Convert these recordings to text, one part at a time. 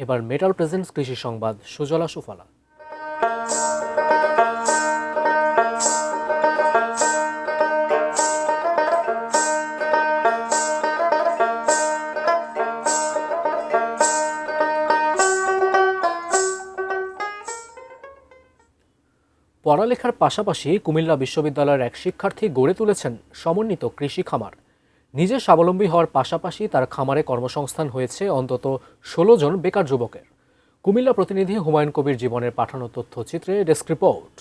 এবার metal presents কৃষি সংবাদ সুজলা সুফলা। পড়ালেখার পাশাপাশি কুমিল্লা বিশ্ববিদ্যালয়ের এক শিক্ষার্থী গড়ে তুলেছেন সমন্বিত কৃষি খামার। নিজে স্বাবলম্বী হওয়ার পাশাপাশি তার খামারে কর্মসংস্থান হয়েছে অন্তত ১৬ জন বেকার যুবকের। কুমিল্লা প্রতিনিধি হুমায়ুন কবির জীবনের পাঠানো তথ্যচিত্রে ডেস্ক রিপোর্ট।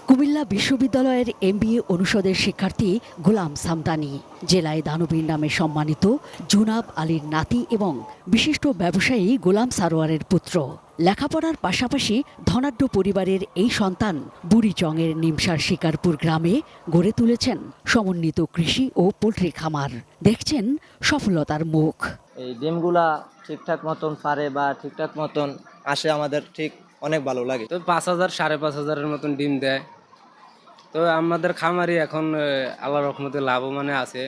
কুমিল্লা বিশ্ববিদ্যালয়ের MBA অনুষদের শিক্ষার্থী গোলাম সামদানি জেলায় দানবীর নামে সম্মানিত জুনাব আলীর নাতি এবং বিশিষ্ট ব্যবসায়ী গোলাম সারোয়ারের পুত্র। লেখাপড়ার পাশাপাশি ধনাঢ্য পরিবারের এই সন্তান বুড়িচংয়ের নিমসার শিকারপুর গ্রামে গড়ে তুলেছেন সমন্বিত কৃষি ও পোল্ট্রি খামার। দেখছেন সফলতার মুখ। এই ডিমগুলা ঠিকঠাক মতন পারে বা ঠিকঠাক মতন আসে, আমাদের ঠিক অনেক ভালো লাগে। তো ৫,০০০ ৫,৫০০-এর মতন ডিম দেয়। তো আমাদের খামারি এখন আল্লাহর রহমতে লাভবান আছে।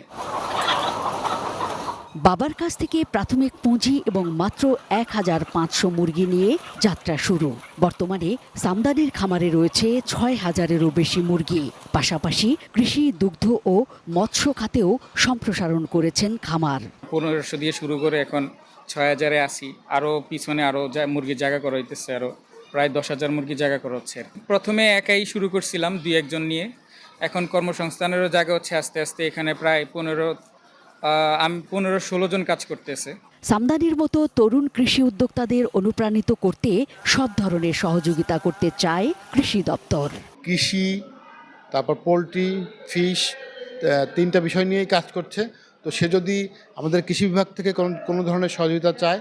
বাবার কাছ থেকে প্রাথমিক পুঁজি এবং মাত্র ১,৫০০ মুরগি নিয়ে যাত্রা শুরু। বর্তমানে সামদানির খামারে রয়েছে ৬,০০০-এরও বেশি মুরগি। পাশাপাশি কৃষি, দুগ্ধ ও মৎস্য খাতেও সম্প্রসারণ করেছেন খামার। ১৫০০ দিয়ে শুরু করে এখন ৬,০০০-এ আসি। আরও পিছনে আরও মুরগির জায়গা করা হইতেছে, আরও প্রায় ১০,০০০ মুরগির জায়গা করা হচ্ছে। প্রথমে একাই শুরু করছিলাম ২-১ জন নিয়ে, এখন কর্মসংস্থানেরও জায়গা হচ্ছে আস্তে আস্তে। এখানে প্রায় ১৫-১৬ জন কাজ করতেছে। সামদানির মতো তরুণ কৃষি উদ্যোক্তাদের অনুপ্রাণিত করতে সব ধরনের সহযোগিতা করতে চায় কৃষি দপ্তর। কৃষি, তারপর পোলট্রি, ফিশ, ৩টা বিষয় নিয়েই কাজ করছে। তো সে যদি আমাদের কৃষি বিভাগ থেকে কোনো ধরনের সহযোগিতা চায়,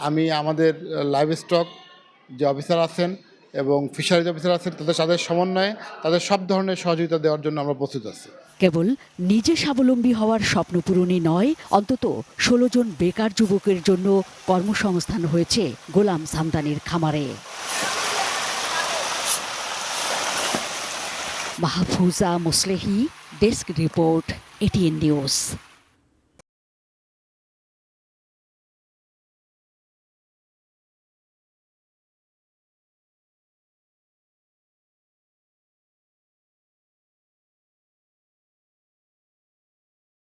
আমি আমাদের লাইভ স্টক যে অফিসার আছেন এবং ফিশারিজ অফিসার আছেন, তাদের সমন্বয়ে তাদের সব ধরনের সহযোগিতা দেওয়ার জন্য আমরা প্রস্তুত আছি। কেবল নিজে স্বাবলম্বী হওয়ার স্বপ্ন পূরণই নয়, অন্তত ১৬ জন বেকার যুবকের জন্য কর্মসংস্থান হয়েছে গোলাম সামদানির খামারে। Mahfuza Muslehi, desk report, ATN news.